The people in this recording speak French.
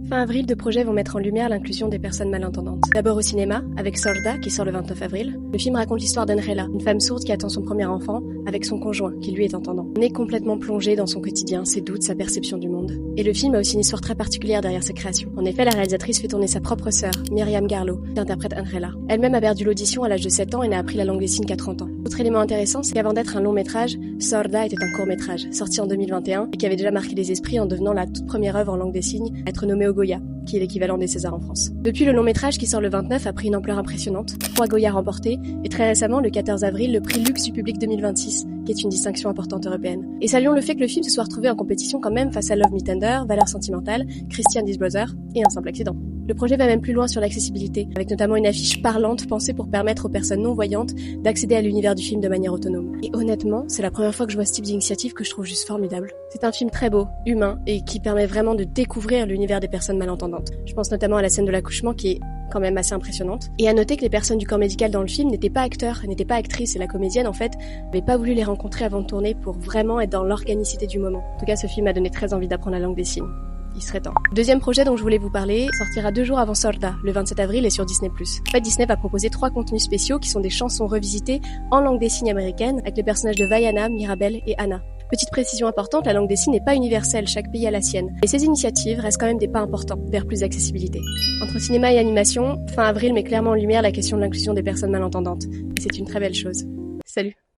Fin avril, deux projets vont mettre en lumière l'inclusion des personnes malentendantes. D'abord au cinéma, avec Sorda, qui sort le 29 avril. Le film raconte l'histoire d'Angela, une femme sourde qui attend son premier enfant, avec son conjoint, qui lui est entendant. On est complètement plongé dans son quotidien, ses doutes, sa perception du monde. Et le film a aussi une histoire très particulière derrière sa création. En effet, la réalisatrice fait tourner sa propre sœur, Myriam Garlow, qui interprète Angela. Elle-même a perdu l'audition à l'âge de 7 ans et n'a appris la langue des signes qu'à 30 ans. Autre élément intéressant, c'est qu'avant d'être un long métrage, Sorda était un court métrage, sorti en 2021, et qui avait déjà marqué les esprits en devenant la toute première œuvre en langue des signes à être nommée au Goya, qui est l'équivalent des Césars en France. Depuis, le long métrage qui sort le 29 a pris une ampleur impressionnante, 3 Goya remportés, et très récemment, le 14 avril, le prix Luxe du public 2026, qui est une distinction importante européenne. Et saluons le fait que le film se soit retrouvé en compétition quand même face à Love Me Tender, Valeurs sentimentales, Christian His Brother et Un simple accident. Le projet va même plus loin sur l'accessibilité, avec notamment une affiche parlante pensée pour permettre aux personnes non-voyantes d'accéder à l'univers du film de manière autonome. Et honnêtement, c'est la première fois que je vois ce type d'initiative que je trouve juste formidable. C'est un film très beau, humain, et qui permet vraiment de découvrir l'univers des personnes malentendantes. Je pense notamment à la scène de l'accouchement qui est quand même assez impressionnante. Et à noter que les personnes du corps médical dans le film n'étaient pas acteurs, n'étaient pas actrices, et la comédienne en fait n'avait pas voulu les rencontrer avant de tourner pour vraiment être dans l'organicité du moment. En tout cas, ce film m'a donné très envie d'apprendre la langue des signes. Il serait temps. Deuxième projet dont je voulais vous parler sortira 2 jours avant Sorda, le 27 avril et sur Disney+. En fait, Disney va proposer 3 contenus spéciaux qui sont des chansons revisitées en langue des signes américaine avec les personnages de Vaiana, Mirabel et Anna. Petite précision importante, la langue des signes n'est pas universelle, chaque pays a la sienne. Et ces initiatives restent quand même des pas importants vers plus d'accessibilité. Entre cinéma et animation, fin avril met clairement en lumière la question de l'inclusion des personnes malentendantes. Et c'est une très belle chose. Salut!